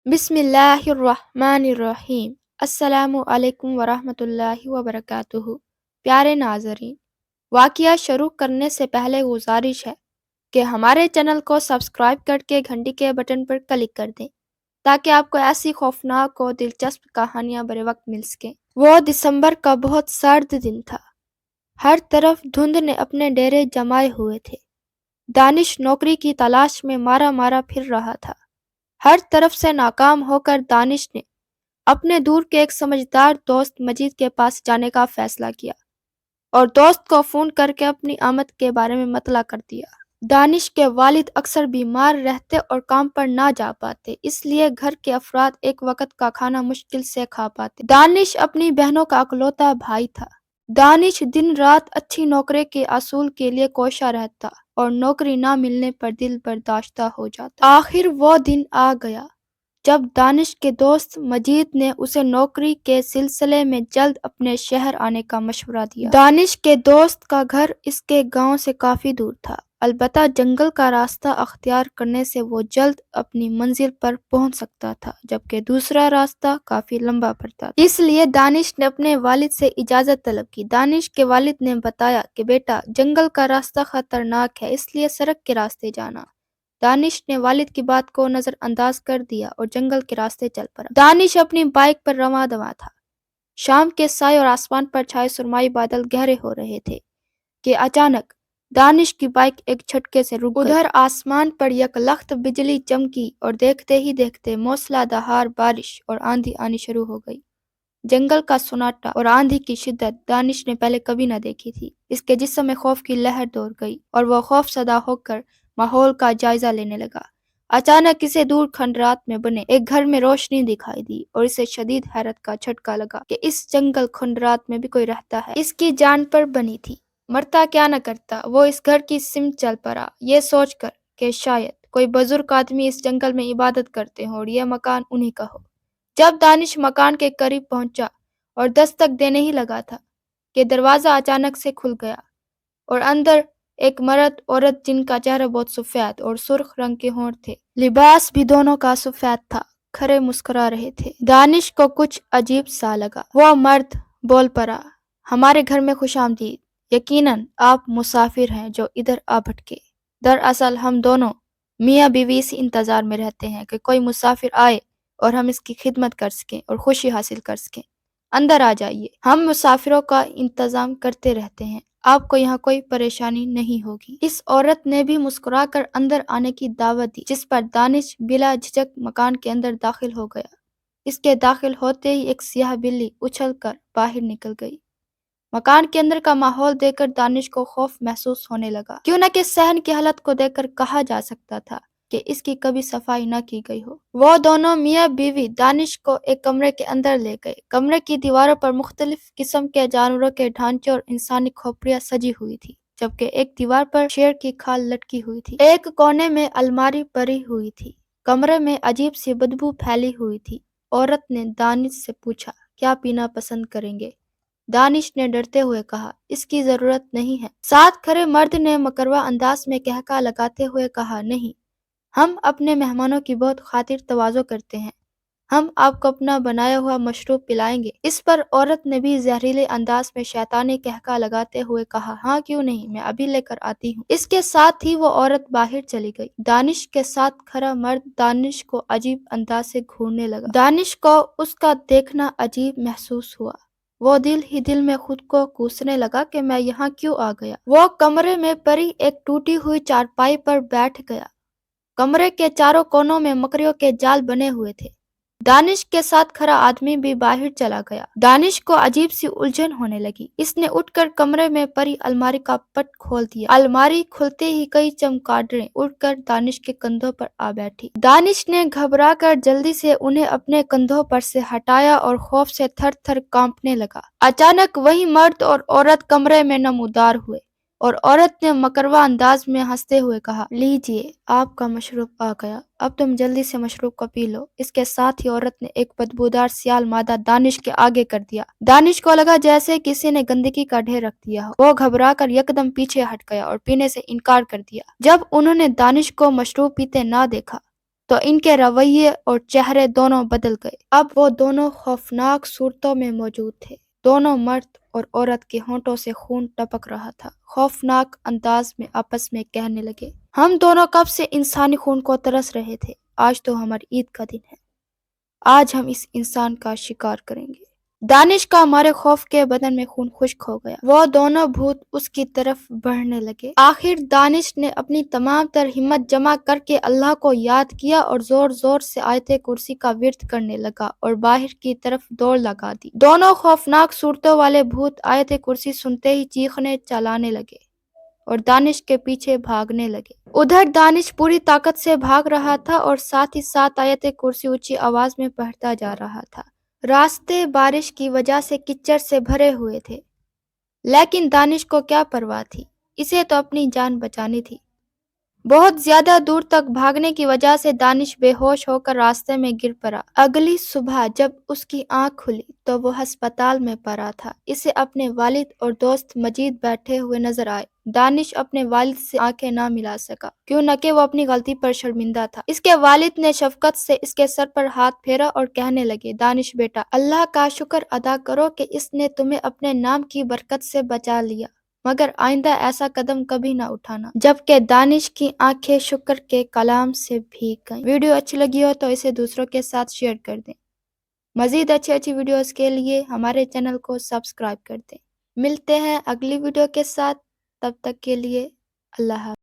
بسم اللہ الرحمن الرحیم۔ السلام علیکم ورحمۃ اللہ وبرکاتہ۔ پیارے ناظرین، واقعہ شروع کرنے سے پہلے گزارش ہے کہ ہمارے چینل کو سبسکرائب کر کے گھنٹی کے بٹن پر کلک کر دیں تاکہ آپ کو ایسی خوفناک اور دلچسپ کہانیاں بر وقت مل سکیں۔ وہ دسمبر کا بہت سرد دن تھا۔ ہر طرف دھند نے اپنے ڈیرے جمائے ہوئے تھے۔ دانش نوکری کی تلاش میں مارا مارا پھر رہا تھا۔ ہر طرف سے ناکام ہو کر دانش نے اپنے دور کے ایک سمجھدار دوست مجید کے پاس جانے کا فیصلہ کیا اور دوست کو فون کر کے اپنی آمد کے بارے میں مطلع کر دیا۔ دانش کے والد اکثر بیمار رہتے اور کام پر نہ جا پاتے، اس لیے گھر کے افراد ایک وقت کا کھانا مشکل سے کھا پاتے۔ دانش اپنی بہنوں کا اکلوتا بھائی تھا۔ دانش دن رات اچھی نوکری کے اصول کے لیے کوشاں رہتا اور نوکری نہ ملنے پر دل برداشتہ ہو جاتا۔ آخر وہ دن آ گیا جب دانش کے دوست مجید نے اسے نوکری کے سلسلے میں جلد اپنے شہر آنے کا مشورہ دیا۔ دانش کے دوست کا گھر اس کے گاؤں سے کافی دور تھا، البتہ جنگل کا راستہ اختیار کرنے سے وہ جلد اپنی منزل پر پہنچ سکتا تھا، جبکہ دوسرا راستہ کافی لمبا پڑتا تھا۔ اس لیے دانش نے اپنے والد سے اجازت طلب کی۔ دانش کے والد نے بتایا کہ بیٹا، جنگل کا راستہ خطرناک ہے، اس لیے سڑک کے راستے جانا۔ دانش نے والد کی بات کو نظر انداز کر دیا اور جنگل کے راستے چل پڑا۔ دانش اپنی بائک پر رواں دواں تھا۔ شام کے سائے اور آسمان پر چھائے سرمائی بادل گہرے ہو رہے تھے کہ اچانک دانش کی بائک ایک جھٹکے سے رک گئی۔ ادھر آسمان پر یک لخت بجلی چمکی اور دیکھتے ہی دیکھتے موسلا دھار بارش اور آندھی آنی شروع ہو گئی۔ جنگل کا سناٹا اور آندھی کی شدت دانش نے پہلے کبھی نہ دیکھی تھی۔ اس کے جسم میں خوف کی لہر دوڑ گئی اور وہ خوف زدہ ہو کر ماحول کا جائزہ لینے لگا۔ اچانک اسے دور کھنڈرات میں بنے ایک گھر میں روشنی دکھائی دی اور اسے شدید حیرت کا جھٹکا لگا کہ اس جنگل کھنڈرات میں بھی کوئی رہتا ہے۔ اس کی جان پر بنی تھی، مرتا کیا نہ کرتا۔ وہ اس گھر کی سمت چل پڑا، یہ سوچ کر کہ شاید کوئی بزرگ آدمی اس جنگل میں عبادت کرتے ہوں اور یہ مکان انہی کا ہو۔ جب دانش مکان کے قریب پہنچا اور دستک دینے ہی لگا تھا کہ دروازہ اچانک سے کھل گیا اور اندر ایک مرد عورت جن کا چہرہ بہت سفید اور سرخ رنگ کے ہونٹ تھے، لباس بھی دونوں کا سفید تھا، کھڑے مسکرا رہے تھے۔ دانش کو کچھ عجیب سا لگا۔ وہ مرد بول پڑا، ہمارے گھر میں خوش آمدید۔ یقیناً آپ مسافر ہیں جو ادھر آ بھٹکے۔ دراصل ہم دونوں میاں بیوی اسی انتظار میں رہتے ہیں کہ کوئی مسافر آئے اور ہم اس کی خدمت کر سکیں اور خوشی حاصل کر سکیں۔ اندر آ جائیے، ہم مسافروں کا انتظام کرتے رہتے ہیں، آپ کو یہاں کوئی پریشانی نہیں ہوگی۔ اس عورت نے بھی مسکرا کر اندر آنے کی دعوت دی، جس پر دانش بلا جھجک مکان کے اندر داخل ہو گیا۔ اس کے داخل ہوتے ہی ایک سیاہ بلی اچھل کر باہر نکل گئی۔ مکان کے اندر کا ماحول دیکھ کر دانش کو خوف محسوس ہونے لگا، کیوں نہ کہ صحن کی حالت کو دیکھ کر کہا جا سکتا تھا کہ اس کی کبھی صفائی نہ کی گئی ہو۔ وہ دونوں میاں بیوی دانش کو ایک کمرے کے اندر لے گئے۔ کمرے کی دیواروں پر مختلف قسم کے جانوروں کے ڈھانچے اور انسانی کھوپڑیاں سجی ہوئی تھی، جبکہ ایک دیوار پر شیر کی کھال لٹکی ہوئی تھی۔ ایک کونے میں الماری پڑی ہوئی تھی۔ کمرے میں عجیب سی بدبو پھیلی ہوئی تھی۔ عورت نے دانش سے پوچھا، کیا پینا پسند کریں گے؟ دانش نے ڈرتے ہوئے کہا، اس کی ضرورت نہیں ہے۔ ساتھ کھڑے مرد نے مکروا انداز میں قہقہا لگاتے ہوئے کہا، نہیں، ہم اپنے مہمانوں کی بہت خاطر تواضع کرتے ہیں، ہم آپ کو اپنا بنایا ہوا مشروب پلائیں گے۔ اس پر عورت نے بھی زہریلے انداز میں شیطانی قہقہا لگاتے ہوئے کہا، ہاں کیوں نہیں، میں ابھی لے کر آتی ہوں۔ اس کے ساتھ ہی وہ عورت باہر چلی گئی۔ دانش کے ساتھ کھڑا مرد دانش کو عجیب انداز سے گھورنے لگا۔ دانش کو اس کا دیکھنا عجیب محسوس ہوا۔ وہ دل ہی دل میں خود کو کوسنے لگا کہ میں یہاں کیوں آ گیا۔ وہ کمرے میں پڑی ایک ٹوٹی ہوئی چارپائی پر بیٹھ گیا۔ کمرے کے چاروں کونوں میں مکڑیوں کے جال بنے ہوئے تھے۔ دانش کے ساتھ کھڑا آدمی بھی باہر چلا گیا۔ دانش کو عجیب سی الجھن ہونے لگی۔ اس نے اٹھ کر کمرے میں پڑی الماری کا پٹ کھول دیا۔ الماری کھلتے ہی کئی چمگادڑیں اٹھ کر دانش کے کندھوں پر آ بیٹھی۔ دانش نے گھبرا کر جلدی سے انہیں اپنے کندھوں پر سے ہٹایا اور خوف سے تھر تھر کانپنے لگا۔ اچانک وہی مرد اور عورت کمرے میں نمودار ہوئے اور عورت نے مکروا انداز میں ہنستے ہوئے کہا، لیجئے، آپ کا مشروب آ گیا، اب تم جلدی سے مشروب کو پی لو۔ اس کے ساتھ ہی عورت نے ایک بدبودار سیال مادہ دانش کے آگے کر دیا۔ دانش کو لگا جیسے کسی نے گندگی کا ڈھیر رکھ دیا ہو۔ وہ گھبرا کر یکدم پیچھے ہٹ گیا اور پینے سے انکار کر دیا۔ جب انہوں نے دانش کو مشروب پیتے نہ دیکھا تو ان کے رویے اور چہرے دونوں بدل گئے۔ اب وہ دونوں خوفناک صورتوں میں موجود تھے۔ دونوں مرد اور عورت کے ہونٹوں سے خون ٹپک رہا تھا۔ خوفناک انداز میں آپس میں کہنے لگے، ہم دونوں کب سے انسانی خون کو ترس رہے تھے۔ آج تو ہماری عید کا دن ہے۔ آج ہم اس انسان کا شکار کریں گے۔ دانش کا ہمارے خوف کے بدن میں خون خشک ہو گیا۔ وہ دونوں بھوت اس کی طرف بڑھنے لگے۔ آخر دانش نے اپنی تمام تر ہمت جمع کر کے اللہ کو یاد کیا اور زور زور سے آیت کرسی کا ورد کرنے لگا اور باہر کی طرف دوڑ لگا دی۔ دونوں خوفناک صورتوں والے بھوت آیت کرسی سنتے ہی چیخنے چلانے لگے اور دانش کے پیچھے بھاگنے لگے۔ ادھر دانش پوری طاقت سے بھاگ رہا تھا اور ساتھ ہی ساتھ آیت کرسی اونچی آواز میں پڑھتا جا رہا تھا۔ راستے بارش کی وجہ سے کچڑ سے بھرے ہوئے تھے، لیکن دانش کو کیا پرواہ تھی، اسے تو اپنی جان بچانی تھی۔ بہت زیادہ دور تک بھاگنے کی وجہ سے دانش بے ہوش ہو کر راستے میں گر پڑا۔ اگلی صبح جب اس کی آنکھ کھلی تو وہ ہسپتال میں پڑا تھا۔ اسے اپنے والد اور دوست مجید بیٹھے ہوئے نظر آئے۔ دانش اپنے والد سے آنکھیں نہ ملا سکا، کیوں نہ کہ وہ اپنی غلطی پر شرمندہ تھا۔ اس کے والد نے شفقت سے اس کے سر پر ہاتھ پھیرا اور کہنے لگے، دانش بیٹا، اللہ کا شکر ادا کرو کہ اس نے تمہیں اپنے نام کی برکت سے بچا لیا، مگر آئندہ ایسا قدم کبھی نہ اٹھانا۔ جبکہ دانش کی آنکھیں شکر کے کلام سے بھیگ گئیں۔ ویڈیو اچھی لگی ہو تو اسے دوسروں کے ساتھ شیئر کر دیں۔ مزید اچھی ویڈیوز کے لیے ہمارے چینل کو سبسکرائب کر دیں۔ ملتے ہیں اگلی ویڈیو کے ساتھ، تب تک کے لیے اللہ حافظ۔